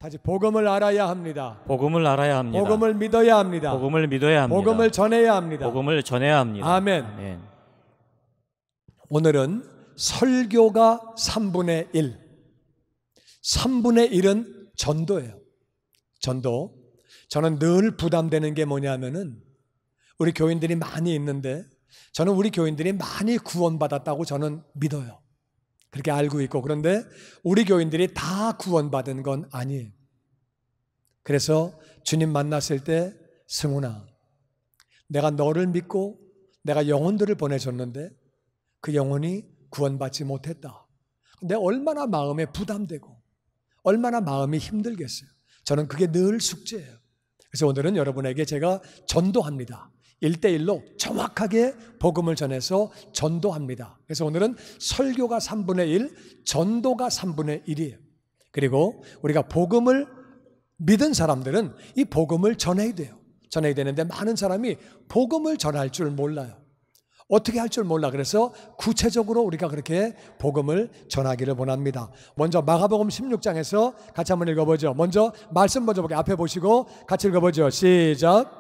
다시 복음을 알아야 합니다. 복음을 알아야 합니다. 복음을 믿어야 합니다. 복음을 믿어야 합니다. 복음을 전해야 합니다. 복음을 전해야 합니다. 아멘. 아멘. 오늘은 설교가 3분의 1. 3분의 1은 전도예요. 전도. 저는 늘 부담되는 게 뭐냐면은 우리 교인들이 많이 있는데 저는 우리 교인들이 많이 구원받았다고 저는 믿어요. 그렇게 알고 있고, 그런데 우리 교인들이 다 구원받은 건 아니에요. 그래서 주님 만났을 때, 승훈아, 내가 너를 믿고 내가 영혼들을 보내줬는데 그 영혼이 구원받지 못했다. 근데 얼마나 마음에 부담되고 얼마나 마음이 힘들겠어요. 저는 그게 늘 숙제예요. 그래서 오늘은 여러분에게 제가 전도합니다. 1대1로 정확하게 복음을 전해서 전도합니다. 그래서 오늘은 설교가 3분의 1, 전도가 3분의 1이에요. 그리고 우리가 복음을 믿은 사람들은 이 복음을 전해야 돼요. 전해야 되는데 많은 사람이 복음을 전할 줄 몰라요. 어떻게 할 줄 몰라. 그래서 구체적으로 우리가 그렇게 복음을 전하기를 원합니다. 먼저 마가복음 16장에서 같이 한번 읽어보죠. 먼저 말씀 먼저 보게 앞에 보시고 같이 읽어보죠. 시작.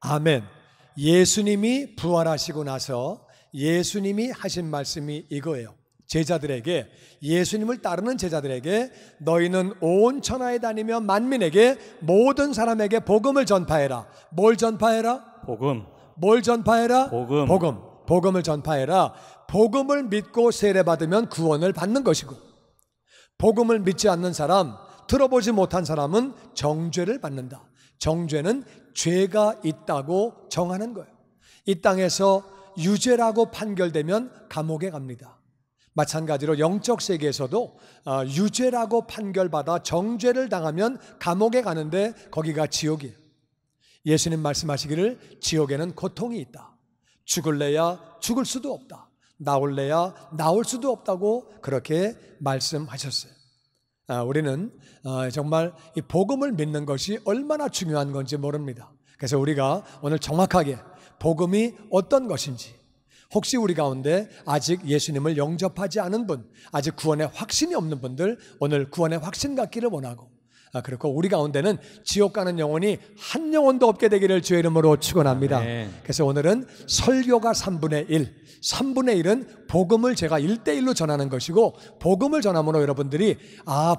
아멘. 예수님이 부활하시고 나서 예수님이 하신 말씀이 이거예요. 제자들에게, 예수님을 따르는 제자들에게 너희는 온 천하에 다니며 만민에게 모든 사람에게 복음을 전파해라. 뭘 전파해라? 복음. 뭘 전파해라? 복음. 복음. 복음을 전파해라. 복음을 믿고 세례받으면 구원을 받는 것이고, 복음을 믿지 않는 사람, 들어보지 못한 사람은 정죄를 받는다. 정죄는 죄가 있다고 정하는 거예요. 이 땅에서 유죄라고 판결되면 감옥에 갑니다. 마찬가지로 영적 세계에서도 유죄라고 판결받아 정죄를 당하면 감옥에 가는데 거기가 지옥이에요. 예수님 말씀하시기를 지옥에는 고통이 있다. 죽을래야 죽을 수도 없다. 나올래야 나올 수도 없다고 그렇게 말씀하셨어요. 우리는 정말 이 복음을 믿는 것이 얼마나 중요한 건지 모릅니다. 그래서 우리가 오늘 정확하게 복음이 어떤 것인지, 혹시 우리 가운데 아직 예수님을 영접하지 않은 분, 아직 구원의 확신이 없는 분들, 오늘 구원의 확신 갖기를 원하고, 그리고 우리 가운데는 지옥 가는 영혼이 한 영혼도 없게 되기를 주의 이름으로 축원합니다. 그래서 오늘은 설교가 3분의 1, 3분의 1은 복음을 제가 1대1로 전하는 것이고, 복음을 전함으로 여러분들이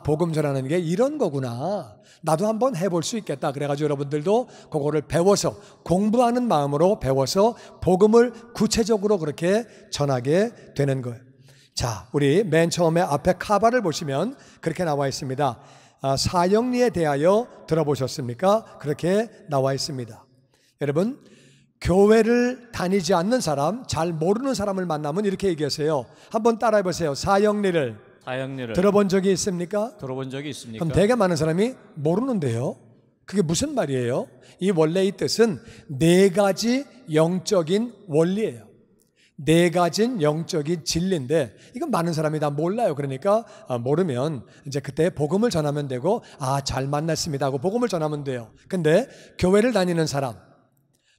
복음 전하는 게 이런 거구나, 나도 한번 해볼 수 있겠다. 그래가지고 여러분들도 그거를 배워서, 공부하는 마음으로 배워서 복음을 구체적으로 그렇게 전하게 되는 거예요. 자, 우리 맨 처음에 앞에 카바를 보시면 그렇게 나와 있습니다. 사형리에 대하여 들어보셨습니까? 그렇게 나와 있습니다. 여러분, 교회를 다니지 않는 사람, 잘 모르는 사람을 만나면 이렇게 얘기하세요. 한번 따라해 보세요. 사형리를 들어본 적이 있습니까? 들어본 적이 있습니까? 그럼 되게 많은 사람이 모르는데요. 그게 무슨 말이에요? 이 원래 이 뜻은 네 가지 영적인 원리예요. 네 가지 영적인 진리인데 이건 많은 사람이 다 몰라요. 그러니까 모르면 이제 그때 복음을 전하면 되고, 잘 만났습니다 하고 복음을 전하면 돼요. 근데 교회를 다니는 사람,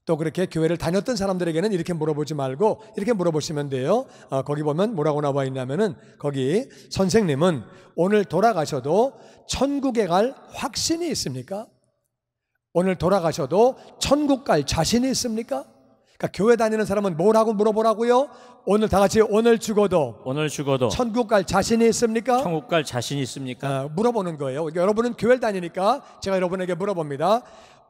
또 그렇게 교회를 다녔던 사람들에게는 이렇게 물어보지 말고 이렇게 물어보시면 돼요. 거기 보면 뭐라고 나와 있냐면은, 거기 선생님은 오늘 돌아가셔도 천국에 갈 확신이 있습니까? 오늘 돌아가셔도 천국 갈 자신이 있습니까? 그러니까 교회 다니는 사람은 뭐라고 물어보라고요? 오늘 다 같이 오늘 죽어도 천국 갈 자신이 있습니까? 천국 갈 자신이 있습니까? 물어보는 거예요. 여러분은 교회를 다니니까 제가 여러분에게 물어봅니다.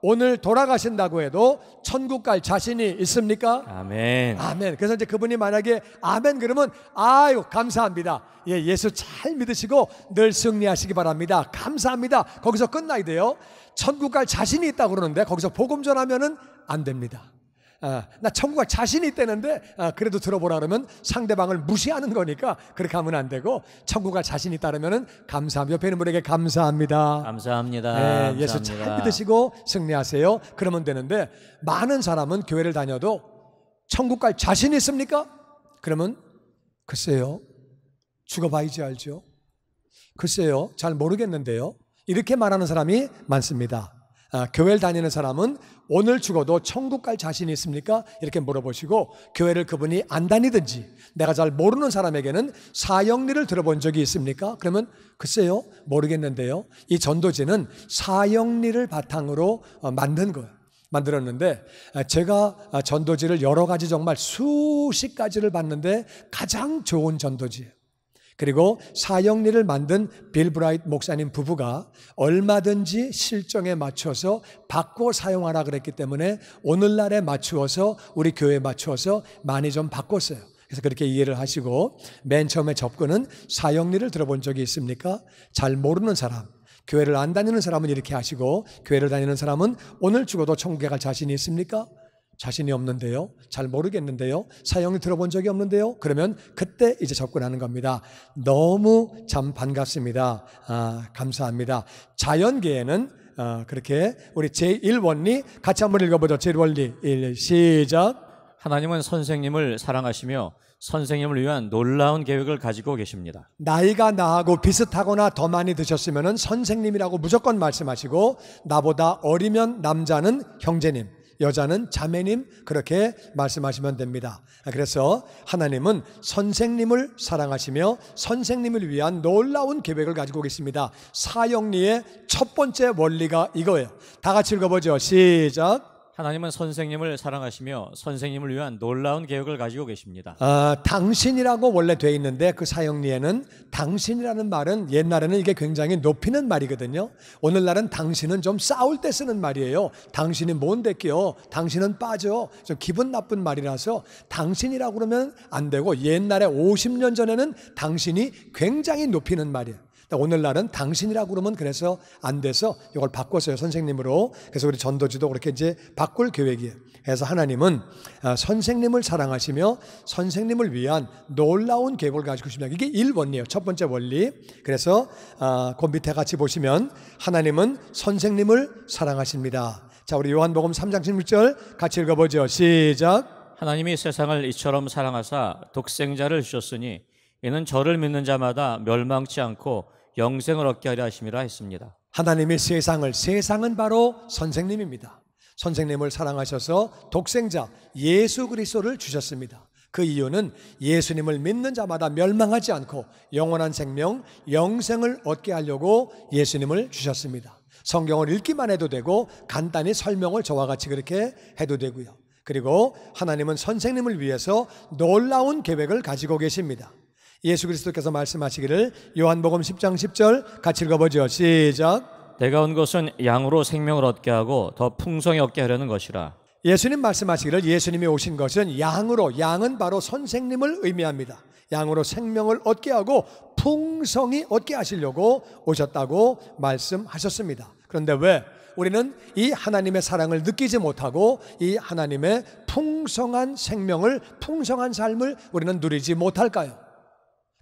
오늘 돌아가신다고 해도 천국 갈 자신이 있습니까? 아멘. 아멘. 그래서 이제 그분이 만약에 아멘 그러면 아유 감사합니다. 예수 잘 믿으시고 늘 승리하시기 바랍니다. 감사합니다. 거기서 끝나야 돼요. 천국 갈 자신이 있다고 그러는데 거기서 복음 전하면은 안 됩니다. 나 천국 갈 자신이 있다는데 그래도 들어보라 그러면 상대방을 무시하는 거니까 그렇게 하면 안 되고, 천국 갈 자신이 있다면은 감사합니다. 옆에 있는 분에게 감사합니다. 감사합니다. 예수 감사합니다. 잘 믿으시고 승리하세요. 그러면 되는데, 많은 사람은 교회를 다녀도 천국 갈 자신이 있습니까? 그러면 글쎄요, 죽어봐야지 알죠. 글쎄요, 잘 모르겠는데요. 이렇게 말하는 사람이 많습니다. 교회를 다니는 사람은 오늘 죽어도 천국 갈 자신이 있습니까? 이렇게 물어보시고, 교회를 그분이 안 다니든지 내가 잘 모르는 사람에게는 사형리를 들어본 적이 있습니까? 그러면 글쎄요, 모르겠는데요. 이 전도지는 사형리를 바탕으로 만든 거예요. 만들었는데, 제가 전도지를 여러 가지 정말 수십 가지를 봤는데 가장 좋은 전도지예요. 그리고 사형리를 만든 빌 브라이트 목사님 부부가 얼마든지 실정에 맞춰서 바꿔 사용하라 그랬기 때문에 오늘날에 맞추어서 우리 교회에 맞추어서 많이 좀 바꿨어요. 그래서 그렇게 이해를 하시고, 맨 처음에 접근은 사형리를 들어본 적이 있습니까? 잘 모르는 사람, 교회를 안 다니는 사람은 이렇게 하시고, 교회를 다니는 사람은 오늘 죽어도 천국에 갈 자신이 있습니까? 자신이 없는데요. 잘 모르겠는데요. 사형리 들어본 적이 없는데요. 그러면 그때 이제 접근하는 겁니다. 너무 참 반갑습니다. 감사합니다. 자연계에는 그렇게 우리 제1원리 같이 한번 읽어보죠. 제1원리 1, 시작. 하나님은 선생님을 사랑하시며 선생님을 위한 놀라운 계획을 가지고 계십니다. 나이가 나하고 비슷하거나 더 많이 드셨으면 선생님이라고 무조건 말씀하시고, 나보다 어리면 남자는 형제님, 여자는 자매님, 그렇게 말씀하시면 됩니다. 그래서 하나님은 선생님을 사랑하시며 선생님을 위한 놀라운 계획을 가지고 계십니다. 사형리의 첫 번째 원리가 이거예요. 다 같이 읽어보죠. 시작. 하나님은 선생님을 사랑하시며 선생님을 위한 놀라운 계획을 가지고 계십니다. 당신이라고 원래 돼 있는데 그 사형리에는 당신이라는 말은 옛날에는 이게 굉장히 높이는 말이거든요. 오늘날은 당신은 좀 싸울 때 쓰는 말이에요. 당신이 뭔데끼요? 당신은 빠져. 좀 기분 나쁜 말이라서 당신이라고 그러면 안 되고, 옛날에 50년 전에는 당신이 굉장히 높이는 말이에요. 오늘날은 당신이라고 그러면 그래서 안 돼서 이걸 바꿨어요, 선생님으로. 그래서 우리 전도지도 그렇게 이제 바꿀 계획이에요. 그래서 하나님은 선생님을 사랑하시며 선생님을 위한 놀라운 계획을 가지고 계십니다. 이게 1원리예요. 첫 번째 원리. 그래서 그 밑에 같이 보시면 하나님은 선생님을 사랑하십니다. 자, 우리 요한복음 3장 16절 같이 읽어보죠. 시작. 하나님이 세상을 이처럼 사랑하사 독생자를 주셨으니 이는 저를 믿는 자마다 멸망치 않고 영생을 얻게 하려 하심이라 했습니다. 하나님이 세상은 바로 선생님입니다. 선생님을 사랑하셔서 독생자 예수 그리스도를 주셨습니다. 그 이유는 예수님을 믿는 자마다 멸망하지 않고 영원한 생명, 영생을 얻게 하려고 예수님을 주셨습니다. 성경을 읽기만 해도 되고 간단히 설명을 저와 같이 그렇게 해도 되고요. 그리고 하나님은 선생님을 위해서 놀라운 계획을 가지고 계십니다. 예수 그리스도께서 말씀하시기를 요한복음 10장 10절 같이 읽어보죠. 시작. 내가 온 것은 양으로 생명을 얻게 하고 더 풍성히 얻게 하려는 것이라. 예수님 말씀하시기를 예수님이 오신 것은 양으로, 양은 바로 선생님을 의미합니다. 양으로 생명을 얻게 하고 풍성히 얻게 하시려고 오셨다고 말씀하셨습니다. 그런데 왜 우리는 이 하나님의 사랑을 느끼지 못하고 이 하나님의 풍성한 생명을, 풍성한 삶을 우리는 누리지 못할까요?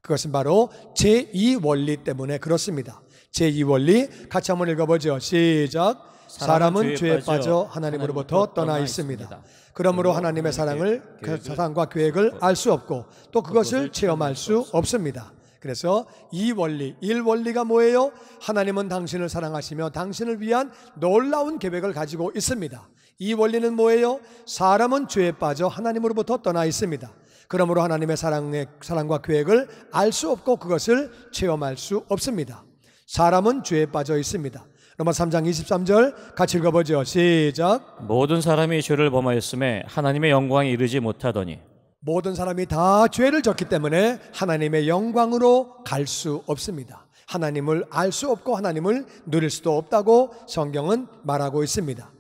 그것은 바로 제2원리 때문에 그렇습니다. 제2원리 같이 한번 읽어보죠. 시작. 사람은 죄에 빠져 하나님으로부터 떠나 있습니다. 그러므로 하나님의 사랑과 계획을 알 수 없고 또 그것을 체험할 수 없습니다. 그래서 이 원리, 1원리가 뭐예요? 하나님은 당신을 사랑하시며 당신을 위한 놀라운 계획을 가지고 있습니다. 이 원리는 뭐예요? 사람은 죄에 빠져 하나님으로부터 떠나 있습니다. 그러므로 하나님의 사랑과 계획을 알 수 없고 그것을 체험할 수 없습니다. 사람은 죄에 빠져 있습니다. 로마서 3장 23절 같이 읽어보죠. 시작. 모든 사람이 죄를 범하였음에 하나님의 영광에 이르지 못하더니. 모든 사람이 다 죄를 졌기 때문에 하나님의 영광으로 갈 수 없습니다. 하나님을 알 수 없고 하나님을 누릴 수도 없다고 성경은 말하고 있습니다.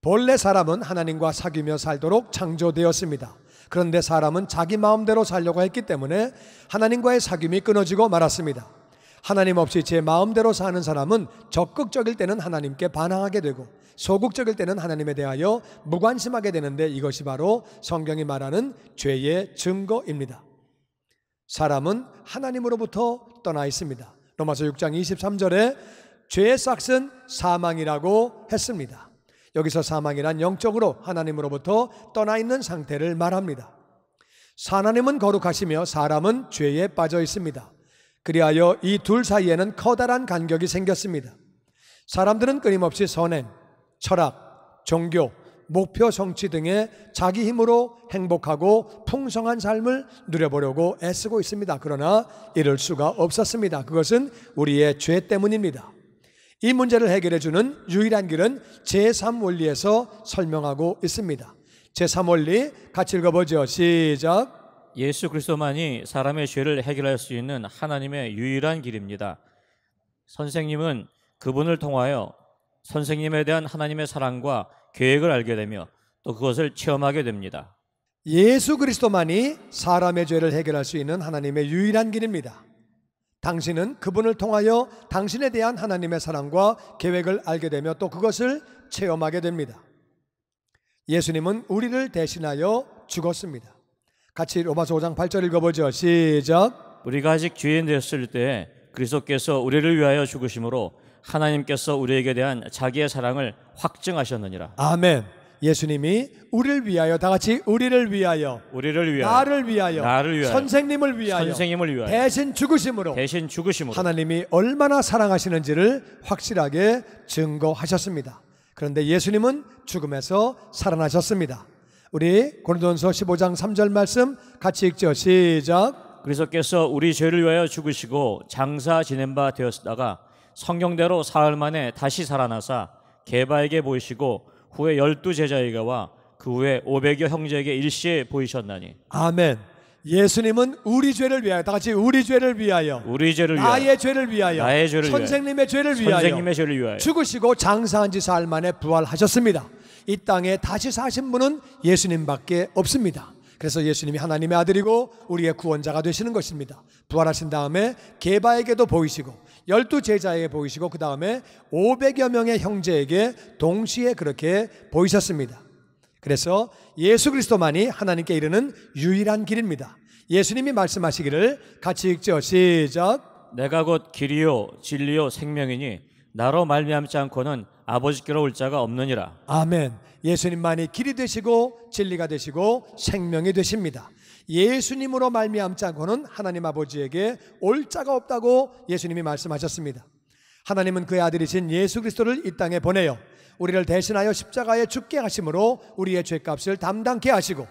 본래 사람은 하나님과 사귀며 살도록 창조되었습니다. 그런데 사람은 자기 마음대로 살려고 했기 때문에 하나님과의 사귐이 끊어지고 말았습니다. 하나님 없이 제 마음대로 사는 사람은 적극적일 때는 하나님께 반항하게 되고 소극적일 때는 하나님에 대하여 무관심하게 되는데, 이것이 바로 성경이 말하는 죄의 증거입니다. 사람은 하나님으로부터 떠나 있습니다. 로마서 6장 23절에 죄의 싹은 사망이라고 했습니다. 여기서 사망이란 영적으로 하나님으로부터 떠나 있는 상태를 말합니다. 하나님은 거룩하시며 사람은 죄에 빠져 있습니다. 그리하여 이 둘 사이에는 커다란 간격이 생겼습니다. 사람들은 끊임없이 선행, 철학, 종교, 목표 성취 등의 자기 힘으로 행복하고 풍성한 삶을 누려보려고 애쓰고 있습니다. 그러나 이럴 수가 없었습니다. 그것은 우리의 죄 때문입니다. 이 문제를 해결해 주는 유일한 길은 제3원리에서 설명하고 있습니다. 제3원리 같이 읽어보죠. 시작. 예수 그리스도만이 사람의 죄를 해결할 수 있는 하나님의 유일한 길입니다. 선생님은 그분을 통하여 선생님에 대한 하나님의 사랑과 계획을 알게 되며 또 그것을 체험하게 됩니다. 예수 그리스도만이 사람의 죄를 해결할 수 있는 하나님의 유일한 길입니다. 당신은 그분을 통하여 당신에 대한 하나님의 사랑과 계획을 알게 되며 또 그것을 체험하게 됩니다. 예수님은 우리를 대신하여 죽었습니다. 같이 로마서 5장 8절 읽어보죠. 시작. 우리가 아직 죄인 되었을 때 그리스도께서 우리를 위하여 죽으심으로 하나님께서 우리에게 대한 자기의 사랑을 확증하셨느니라. 아멘. 예수님이 우리를 위하여, 다 같이 우리를 위하여, 나를 위하여, 선생님을 위하여 대신 죽으심으로 하나님이 얼마나 사랑하시는지를 확실하게 증거하셨습니다. 그런데 예수님은 죽음에서 살아나셨습니다. 우리 고린도전서 15장 3절 말씀 같이 읽죠. 시작. 그리스도께서 우리 죄를 위하여 죽으시고 장사 지낸 바 되었다가 성경대로 사흘 만에 다시 살아나사 게바에게 보이시고 후에 12제자에게와 그 후에 500여 형제에게 일시에 보이셨나니. 아멘. 예수님은 우리 죄를 위하여, 다 같이 우리 죄를 위하여, 나의 죄를 위하여, 선생님의 죄를 위하여 죽으시고 장사한 지 사흘 만에 부활하셨습니다. 이 땅에 다시 사신 분은 예수님밖에 없습니다. 그래서 예수님이 하나님의 아들이고 우리의 구원자가 되시는 것입니다. 부활하신 다음에 게바에게도 보이시고 12제자에게 보이시고 그 다음에 500여 명의 형제에게 동시에 그렇게 보이셨습니다. 그래서 예수 그리스도만이 하나님께 이르는 유일한 길입니다. 예수님이 말씀하시기를 같이 읽죠. 시작. 내가 곧 길이요 진리요 생명이니 나로 말미암지 않고는 아버지께로 올 자가 없느니라. 아멘. 예수님만이 길이 되시고 진리가 되시고 생명이 되십니다. 예수님으로 말미암지 않고는 하나님 아버지에게 올 자가 없다고 예수님이 말씀하셨습니다. 하나님은 그의 아들이신 예수 그리스도를 이 땅에 보내어 우리를 대신하여 십자가에 죽게 하심으로 우리의 죄값을 담당케 하시고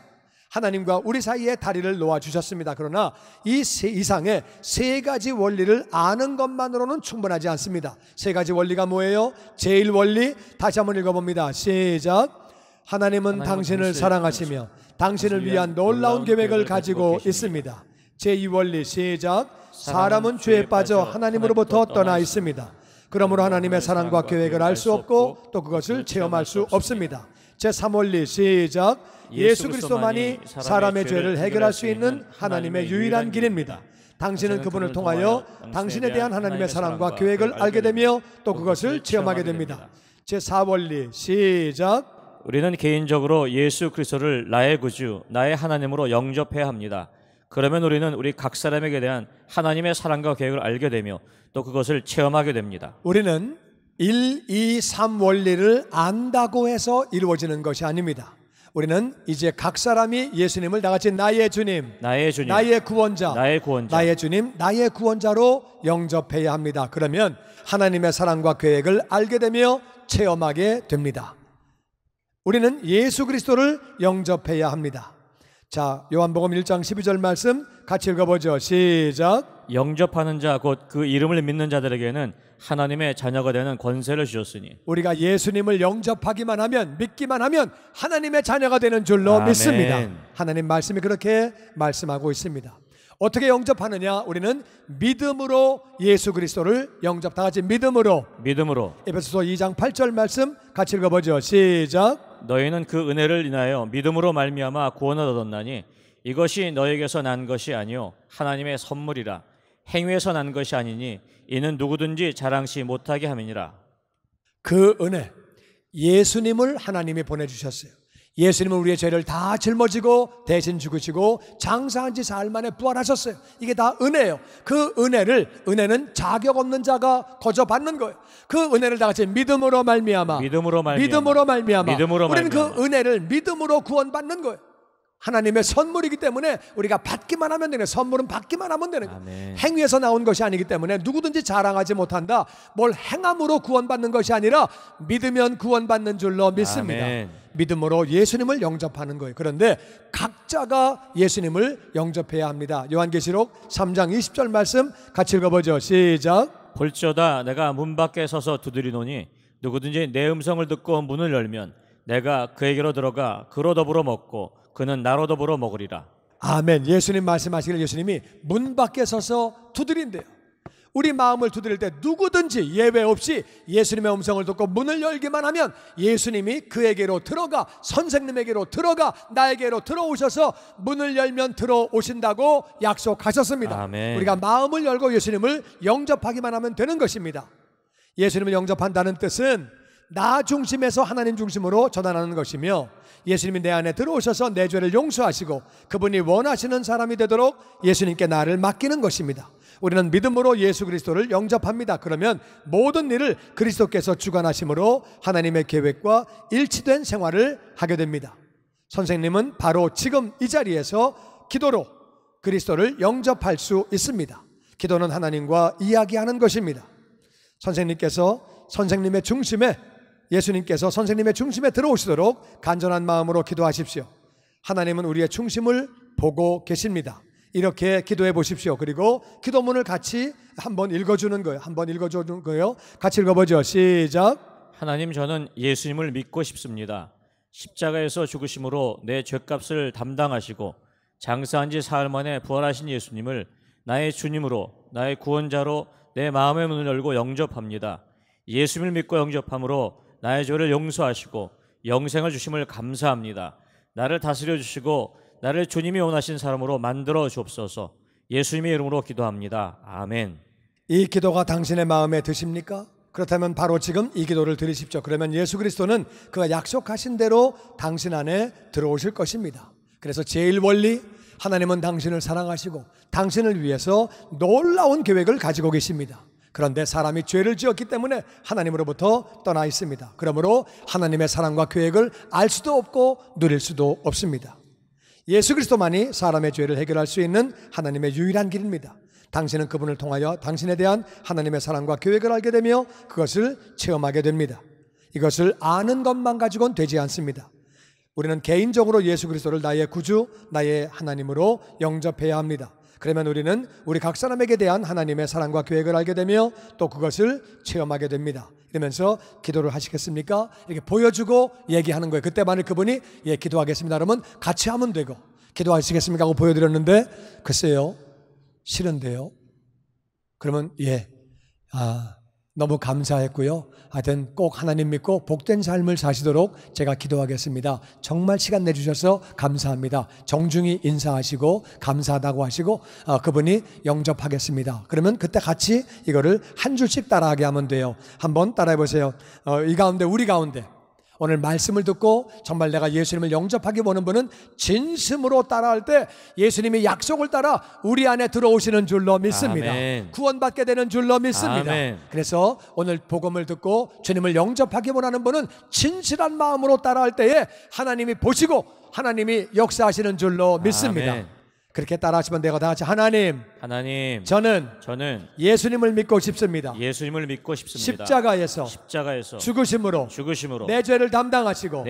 하나님과 우리 사이에 다리를 놓아주셨습니다. 그러나 이 이상의 세 가지 원리를 아는 것만으로는 충분하지 않습니다. 세 가지 원리가 뭐예요? 제일 원리 다시 한번 읽어봅니다. 시작. 하나님은 당신을 사랑하시며 당신을 위한 놀라운 계획을 가지고 있습니다. 제2 원리 시작. 사람은 죄에 빠져 하나님으로부터 떠나 있습니다. 그러므로 하나님의 사랑과 계획을 알 수 없고 또 그것을 체험할 수 없습니다. 제3 원리 시작. 예수 그리스도만이 사람의 죄를 해결할 수 있는 하나님의 유일한 길입니다. 당신은 그분을 통하여 당신에 대한 하나님의 사랑과 계획을 알게 되며 또 그것을 체험하게 됩니다. 제4 원리 시작. 우리는 개인적으로 예수 그리스도를 나의 구주, 나의 하나님으로 영접해야 합니다. 그러면 우리는 우리 각 사람에게 대한 하나님의 사랑과 계획을 알게 되며 또 그것을 체험하게 됩니다. 우리는 1, 2, 3 원리를 안다고 해서 이루어지는 것이 아닙니다. 우리는 이제 각 사람이 예수님을 다 같이 나의 주님, 나의 구원자, 나의 주님, 나의 구원자로 영접해야 합니다. 그러면 하나님의 사랑과 계획을 알게 되며 체험하게 됩니다. 우리는 예수 그리스도를 영접해야 합니다. 자, 요한복음 1장 12절 말씀 같이 읽어보죠. 시작. 영접하는 자 곧 그 이름을 믿는 자들에게는 하나님의 자녀가 되는 권세를 주셨으니. 우리가 예수님을 영접하기만 하면, 믿기만 하면 하나님의 자녀가 되는 줄로 아멘. 믿습니다. 하나님 말씀이 그렇게 말씀하고 있습니다. 어떻게 영접하느냐? 우리는 믿음으로 예수 그리스도를 영접, 다 같이 믿음으로. 에베소서 2장 8절 말씀 같이 읽어보죠. 시작. 너희는 그 은혜를 인하여 믿음으로 말미암아 구원을 얻었나니 이것이 너에게서 난 것이 아니요 하나님의 선물이라. 행위에서 난 것이 아니니 이는 누구든지 자랑치 못하게 함이니라. 그 은혜, 예수님을 하나님이 보내주셨어요. 예수님은 우리의 죄를 다 짊어지고 대신 죽으시고 장사한 지 사흘 만에 부활하셨어요. 이게 다 은혜예요. 그 은혜는 자격 없는 자가 거저 받는 거예요. 그 은혜를 다 같이 믿음으로 말미암아 우리는 그 은혜를 믿음으로 구원받는 거예요. 하나님의 선물이기 때문에 우리가 받기만 하면 되는, 선물은 받기만 하면 되는 거예요. 아멘. 행위에서 나온 것이 아니기 때문에 누구든지 자랑하지 못한다. 뭘 행함으로 구원받는 것이 아니라 믿으면 구원받는 줄로 믿습니다. 아멘. 믿음으로 예수님을 영접하는 거예요. 그런데 각자가 예수님을 영접해야 합니다. 요한계시록 3장 20절 말씀 같이 읽어보죠. 시작. 볼지어다 내가 문 밖에 서서 두드리노니 누구든지 내 음성을 듣고 문을 열면 내가 그에게로 들어가 그로 더불어 먹고 그는 나로 더불어 먹으리라. 아멘. 예수님 말씀하시길 예수님이 문 밖에 서서 두드린대요. 우리 마음을 두드릴 때 누구든지 예외 없이 예수님의 음성을 듣고 문을 열기만 하면 예수님이 그에게로 들어가, 선생님에게로 들어가, 나에게로 들어오셔서 문을 열면 들어오신다고 약속하셨습니다. 아멘. 우리가 마음을 열고 예수님을 영접하기만 하면 되는 것입니다. 예수님을 영접한다는 뜻은 나 중심에서 하나님 중심으로 전환하는 것이며, 예수님이 내 안에 들어오셔서 내 죄를 용서하시고 그분이 원하시는 사람이 되도록 예수님께 나를 맡기는 것입니다. 우리는 믿음으로 예수 그리스도를 영접합니다. 그러면 모든 일을 그리스도께서 주관하심으로 하나님의 계획과 일치된 생활을 하게 됩니다. 선생님은 바로 지금 이 자리에서 기도로 그리스도를 영접할 수 있습니다. 기도는 하나님과 이야기하는 것입니다. 선생님께서 선생님의 중심에, 예수님께서 선생님의 중심에 들어오시도록 간절한 마음으로 기도하십시오. 하나님은 우리의 중심을 보고 계십니다. 이렇게 기도해 보십시오. 그리고 기도문을 같이 한번 읽어주는 거예요. 한번 읽어주는 거예요. 같이 읽어보죠. 시작. 하나님, 저는 예수님을 믿고 싶습니다. 십자가에서 죽으심으로 내 죄값을 담당하시고 장사한 지 사흘 만에 부활하신 예수님을 나의 주님으로, 나의 구원자로 내 마음의 문을 열고 영접합니다. 예수님을 믿고 영접함으로 나의 죄를 용서하시고 영생을 주심을 감사합니다. 나를 다스려 주시고 나를 주님이 원하신 사람으로 만들어 주옵소서. 예수님의 이름으로 기도합니다. 아멘. 이 기도가 당신의 마음에 드십니까? 그렇다면 바로 지금 이 기도를 드리십시오. 그러면 예수 그리스도는 그가 약속하신 대로 당신 안에 들어오실 것입니다. 그래서 제일 원리, 하나님은 당신을 사랑하시고 당신을 위해서 놀라운 계획을 가지고 계십니다. 그런데 사람이 죄를 지었기 때문에 하나님으로부터 떠나 있습니다. 그러므로 하나님의 사랑과 계획을 알 수도 없고 누릴 수도 없습니다. 예수 그리스도만이 사람의 죄를 해결할 수 있는 하나님의 유일한 길입니다. 당신은 그분을 통하여 당신에 대한 하나님의 사랑과 계획을 알게 되며 그것을 체험하게 됩니다. 이것을 아는 것만 가지고는 되지 않습니다. 우리는 개인적으로 예수 그리스도를 나의 구주, 나의 하나님으로 영접해야 합니다. 그러면 우리는 우리 각 사람에게 대한 하나님의 사랑과 계획을 알게 되며 또 그것을 체험하게 됩니다. 이러면서 기도를 하시겠습니까? 이렇게 보여주고 얘기하는 거예요. 그때 만일 그분이 예, 기도하겠습니다 그러면 같이 하면 되고, 기도하시겠습니까 하고 보여드렸는데 글쎄요, 싫은데요. 그러면 예, 너무 감사했고요. 하여튼 꼭 하나님 믿고 복된 삶을 사시도록 제가 기도하겠습니다. 정말 시간 내주셔서 감사합니다. 정중히 인사하시고 감사하다고 하시고 그분이 영접하겠습니다. 그러면 그때 같이 이거를 한 줄씩 따라하게 하면 돼요. 한번 따라해 보세요. 이 가운데, 우리 가운데 오늘 말씀을 듣고 정말 내가 예수님을 영접하기 원하는 분은 진심으로 따라할 때 예수님이 약속을 따라 우리 안에 들어오시는 줄로 믿습니다. 아멘. 구원받게 되는 줄로 믿습니다. 아멘. 그래서 오늘 복음을 듣고 주님을 영접하기 원하는 분은 진실한 마음으로 따라할 때에 하나님이 보시고 하나님이 역사하시는 줄로 믿습니다. 아멘. 그렇게 따라하시면 내가 다 같이 하나님, 저는 예수님을 믿고 싶습니다. 예수님을 믿고 싶습니다. 십자가에서 죽으심으로 내 죄를 담당하시고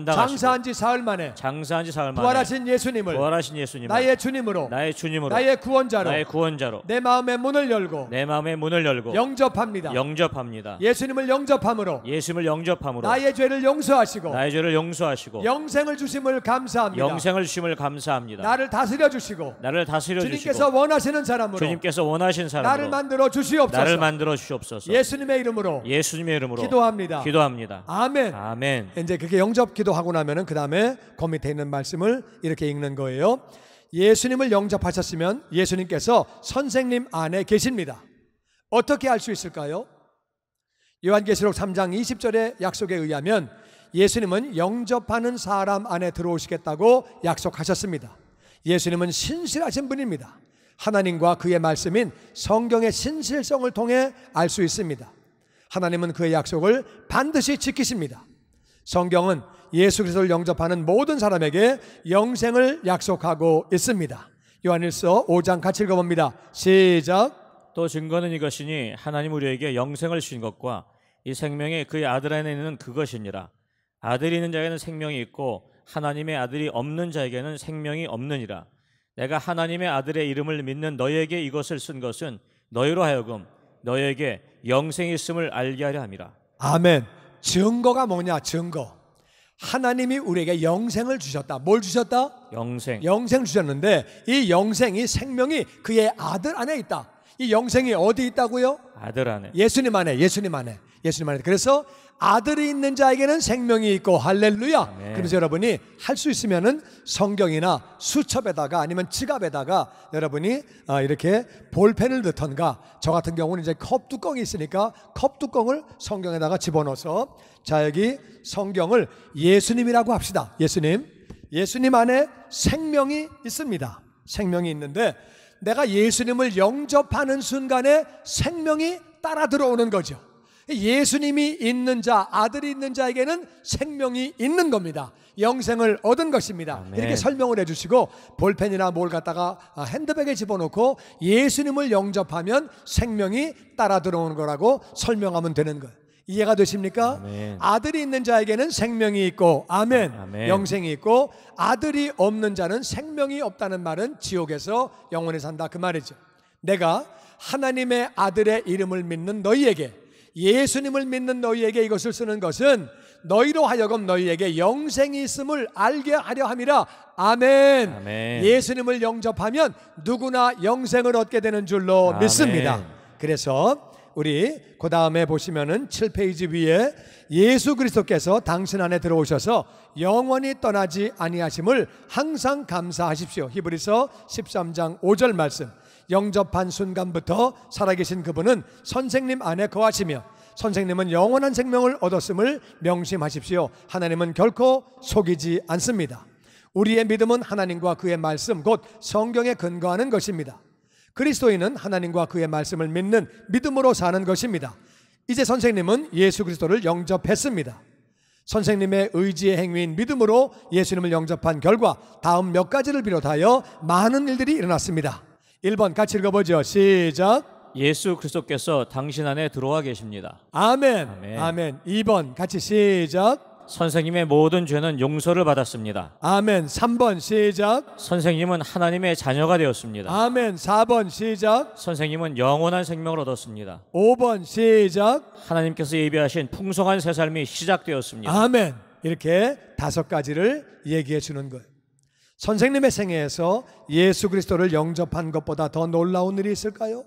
장사한 지 사흘 만에 부활하신 예수님을 나의 주님으로 나의 구원자로 내 마음의 문을 열고 영접합니다. 예수님을 영접함으로 나의 죄를 용서하시고 영생을 주심을 감사합니다. 나를 다스려 주시고 주님께서 원하시는 사람으로 나를 만들어 주시옵소서. 예수님의 이름으로 기도합니다. 아멘. 이제 그게 영접 기도하고 나면은 그 다음에 그 밑에 있는 말씀을 이렇게 읽는 거예요. 예수님을 영접하셨으면 예수님께서 선생님 안에 계십니다. 어떻게 알 수 있을까요? 요한계시록 3장 20절의 약속에 의하면 예수님은 영접하는 사람 안에 들어오시겠다고 약속하셨습니다. 예수님은 신실하신 분입니다. 하나님과 그의 말씀인 성경의 신실성을 통해 알 수 있습니다. 하나님은 그의 약속을 반드시 지키십니다. 성경은 예수 그리스도를 영접하는 모든 사람에게 영생을 약속하고 있습니다. 요한일서 5장 같이 읽어봅니다. 시작. 또 증거는 이것이니 하나님 우리에게 영생을 주신 것과 이 생명이 그의 아들 안에 있는 그것이니라. 아들이 있는 자에게는 생명이 있고 하나님의 아들이 없는 자에게는 생명이 없느니라. 내가 하나님의 아들의 이름을 믿는 너희에게 이것을 쓴 것은 너희로 하여금 너희에게 영생이 있음을 알게 하려 함이라. 아멘. 증거가 뭐냐? 증거. 하나님이 우리에게 영생을 주셨다. 뭘 주셨다? 영생. 영생 주셨는데 이 영생이 생명이 그의 아들 안에 있다. 이 영생이 어디 있다고요? 아들 안에. 예수님 안에. 그래서 아들이 있는 자에게는 생명이 있고 할렐루야. 아멘. 그래서 여러분이 할 수 있으면은 성경이나 수첩에다가 아니면 지갑에다가 여러분이 이렇게 볼펜을 넣던가, 저 같은 경우는 이제 컵 뚜껑이 있으니까 컵 뚜껑을 성경에다가 집어넣어서, 자 여기 성경을 예수님이라고 합시다. 예수님 안에 생명이 있습니다. 생명이 있는데 내가 예수님을 영접하는 순간에 생명이 따라 들어오는 거죠. 예수님이 있는 자, 아들이 있는 자에게는 생명이 있는 겁니다. 영생을 얻은 것입니다. 아멘. 이렇게 설명을 해주시고, 볼펜이나 뭘 갖다가 핸드백에 집어넣고 예수님을 영접하면 생명이 따라 들어오는 거라고 설명하면 되는 거예요. 이해가 되십니까? 아멘. 아들이 있는 자에게는 생명이 있고, 아멘, 아멘. 영생이 있고, 아들이 없는 자는 생명이 없다는 말은 지옥에서 영원히 산다 그 말이죠. 내가 하나님의 아들의 이름을 믿는 너희에게, 예수님을 믿는 너희에게 이것을 쓰는 것은 너희로 하여금 너희에게 영생이 있음을 알게 하려 함이라. 아멘. 아멘. 예수님을 영접하면 누구나 영생을 얻게 되는 줄로 아멘. 믿습니다. 그래서 우리 그 다음에 보시면은 7페이지 위에 예수 그리스도께서 당신 안에 들어오셔서 영원히 떠나지 아니하심을 항상 감사하십시오. 히브리서 13장 5절 말씀. 영접한 순간부터 살아계신 그분은 선생님 안에 거하시며 선생님은 영원한 생명을 얻었음을 명심하십시오. 하나님은 결코 속이지 않습니다. 우리의 믿음은 하나님과 그의 말씀, 곧 성경에 근거하는 것입니다. 그리스도인은 하나님과 그의 말씀을 믿는 믿음으로 사는 것입니다. 이제 선생님은 예수 그리스도를 영접했습니다. 선생님의 의지의 행위인 믿음으로 예수님을 영접한 결과 다음 몇 가지를 비롯하여 많은 일들이 일어났습니다. 1번 같이 읽어보죠. 시작. 예수 그리스도께서 당신 안에 들어와 계십니다. 아멘. 아멘. 아멘. 2번 같이 시작. 선생님의 모든 죄는 용서를 받았습니다. 아멘. 3번 시작. 선생님은 하나님의 자녀가 되었습니다. 아멘. 4번 시작. 선생님은 영원한 생명을 얻었습니다. 5번 시작. 하나님께서 예비하신 풍성한 새 삶이 시작되었습니다. 아멘. 이렇게 5가지를 얘기해 주는 거예요. 선생님의 생애에서 예수 그리스도를 영접한 것보다 더 놀라운 일이 있을까요?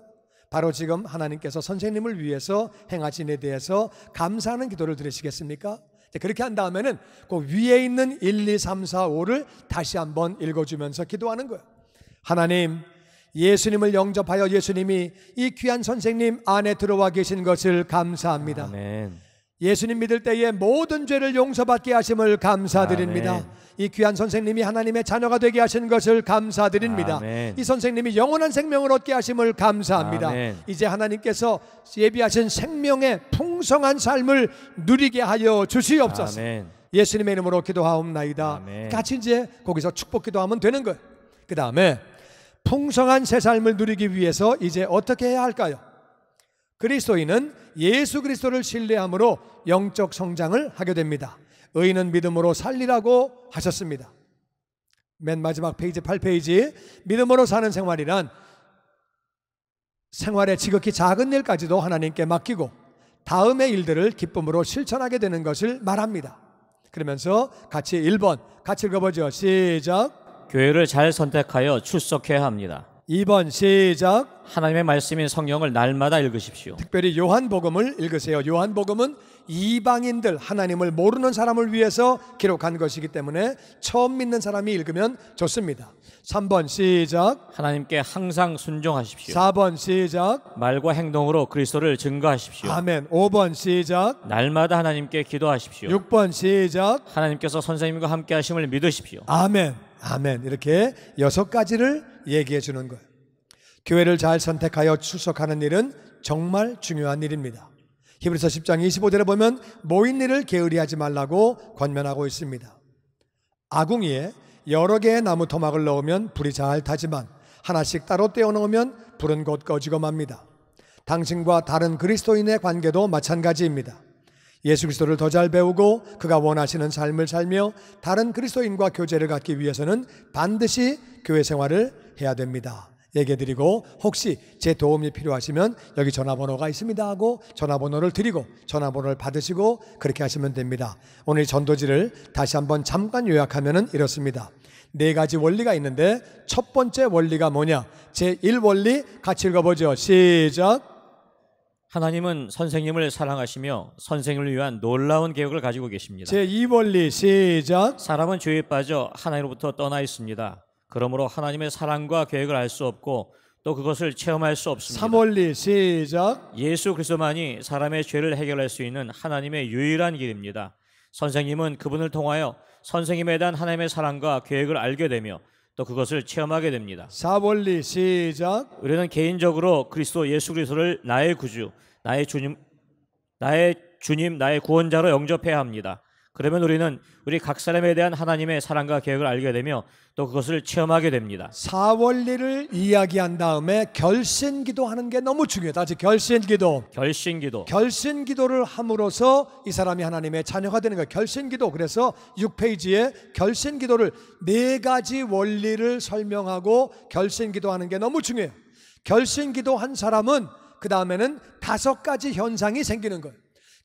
바로 지금 하나님께서 선생님을 위해서 행하신 일에 대해서 감사하는 기도를 드리시겠습니까? 그렇게 한 다음에는 그 위에 있는 1, 2, 3, 4, 5를 다시 한번 읽어주면서 기도하는 거예요. 하나님, 예수님을 영접하여 예수님이 이 귀한 선생님 안에 들어와 계신 것을 감사합니다. 아멘. 예수님 믿을 때에 모든 죄를 용서받게 하심을 감사드립니다. 아멘. 이 귀한 선생님이 하나님의 자녀가 되게 하신 것을 감사드립니다. 아멘. 이 선생님이 영원한 생명을 얻게 하심을 감사합니다. 아멘. 이제 하나님께서 예비하신 생명의 풍성한 삶을 누리게 하여 주시옵소서. 아멘. 예수님의 이름으로 기도하옵나이다. 아멘. 같이 이제 거기서 축복 기도하면 되는 거예요. 그 다음에 풍성한 새 삶을 누리기 위해서 이제 어떻게 해야 할까요? 그리스도인은 예수 그리스도를 신뢰함으로 영적 성장을 하게 됩니다. 의인은 믿음으로 살리라고 하셨습니다. 맨 마지막 페이지 8페이지, 믿음으로 사는 생활이란 생활의 지극히 작은 일까지도 하나님께 맡기고 다음의 일들을 기쁨으로 실천하게 되는 것을 말합니다. 그러면서 같이 1번 같이 읽어보죠. 시작. 교회를 잘 선택하여 출석해야 합니다. 2번 시작. 하나님의 말씀인 성경을 날마다 읽으십시오. 특별히 요한복음을 읽으세요. 요한복음은 이방인들, 하나님을 모르는 사람을 위해서 기록한 것이기 때문에 처음 믿는 사람이 읽으면 좋습니다. 3번 시작. 하나님께 항상 순종하십시오. 4번 시작. 말과 행동으로 그리스도를 증거하십시오. 아멘. 5번 시작. 날마다 하나님께 기도하십시오. 6번 시작. 하나님께서 선생님과 함께 하심을 믿으십시오. 아멘. 아멘. 이렇게 6가지를 얘기해 주는 거예요. 교회를 잘 선택하여 출석하는 일은 정말 중요한 일입니다. 히브리서 10장 25절에 보면 모인 일을 게으리하지 말라고 권면하고 있습니다. 아궁이에 여러 개의 나무 토막을 넣으면 불이 잘 타지만 하나씩 따로 떼어 넣으면 불은 곧 꺼지고 맙니다. 당신과 다른 그리스도인의 관계도 마찬가지입니다. 예수 그리스도를 더 잘 배우고 그가 원하시는 삶을 살며 다른 그리스도인과 교제를 갖기 위해서는 반드시 교회 생활을 해야 됩니다. 얘기해드리고 혹시 제 도움이 필요하시면 여기 전화번호가 있습니다 하고 전화번호를 드리고 전화번호를 받으시고 그렇게 하시면 됩니다. 오늘 전도지를 다시 한번 잠깐 요약하면 이렇습니다. 4가지 원리가 있는데 첫 번째 원리가 뭐냐? 제1원리 같이 읽어보죠. 시작. 하나님은 선생님을 사랑하시며 선생님을 위한 놀라운 계획을 가지고 계십니다. 제2원리 시작. 사람은 죄에 빠져 하나님으로부터 떠나 있습니다. 그러므로 하나님의 사랑과 계획을 알 수 없고 또 그것을 체험할 수 없습니다. 3원리 시작. 예수 그리스도만이 사람의 죄를 해결할 수 있는 하나님의 유일한 길입니다. 선생님은 그분을 통하여 선생님에 대한 하나님의 사랑과 계획을 알게 되며 또 그것을 체험하게 됩니다. 4원리 시작. 우리는 개인적으로 그리스도 예수 그리스도를 나의 구주, 나의 주님, 나의 구원자로 영접해야 합니다. 그러면 우리는 우리 각 사람에 대한 하나님의 사랑과 계획을 알게 되며 또 그것을 체험하게 됩니다. 4원리를 이야기한 다음에 결신기도 하는 게 너무 중요해요. 다시 결신기도. 결신기도를 함으로써 이 사람이 하나님의 자녀가 되는 거예요. 결신기도. 그래서 6페이지에 결신기도를 4가지 원리를 설명하고 결신기도 하는 게 너무 중요해요. 결신기도 한 사람은 그 다음에는 5가지 현상이 생기는 거예요.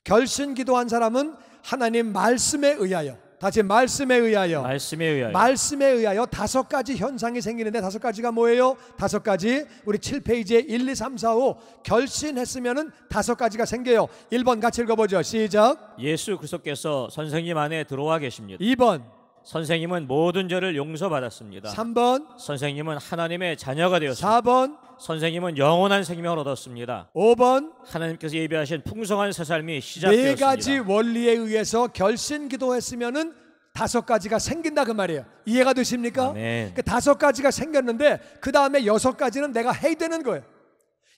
결신기도 한 사람은 하나님 말씀에 의하여, 다시 말씀에 의하여 5가지 현상이 생기는데 5가지가 뭐예요? 5가지. 우리 7페이지에 1, 2, 3, 4, 5 결신했으면은 5가지가 생겨요. 1번 같이 읽어보죠. 시작. 예수 그리스도께서 선생님 안에 들어와 계십니다. 2번. 선생님은 모든 죄를 용서받았습니다. 3번. 선생님은 하나님의 자녀가 되었습니다. 4번. 선생님은 영원한 생명을 얻었습니다. 5번. 하나님께서 예비하신 풍성한 새 삶이 시작되었습니다. 4가지 원리에 의해서 결신 기도했으면은 5가지가 생긴다 그 말이에요. 이해가 되십니까? 아멘. 그 5가지가 생겼는데 그 다음에 6가지는 내가 해야 되는 거예요.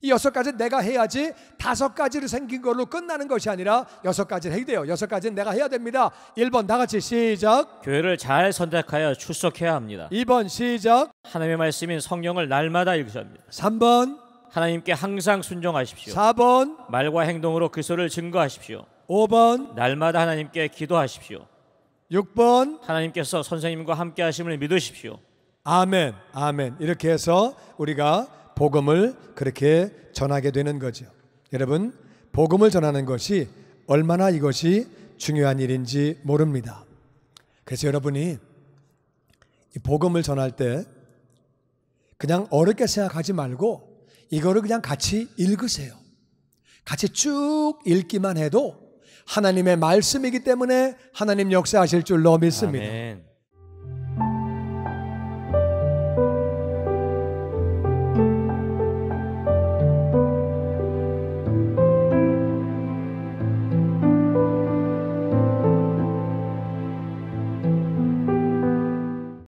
이 6가지는 내가 해야지 5가지로 생긴 걸로 끝나는 것이 아니라 6가지를 해야 돼요. 6가지는 내가 해야 됩니다. 1번 다 같이 시작. 교회를 잘 선택하여 출석해야 합니다. 2번 시작. 하나님의 말씀인 성경을 날마다 읽으셔야 합니다. 3번. 하나님께 항상 순종하십시오. 4번. 말과 행동으로 그리스도를 증거하십시오. 5번. 날마다 하나님께 기도하십시오. 6번. 하나님께서 선생님과 함께 하심을 믿으십시오. 아멘. 아멘. 이렇게 해서 우리가 복음을 그렇게 전하게 되는 거죠. 여러분, 복음을 전하는 것이 얼마나 이것이 중요한 일인지 모릅니다. 그래서 여러분이 이 복음을 전할 때 그냥 어렵게 생각하지 말고 이거를 그냥 같이 읽으세요. 같이 쭉 읽기만 해도 하나님의 말씀이기 때문에 하나님 역사하실 줄로 믿습니다. 아멘.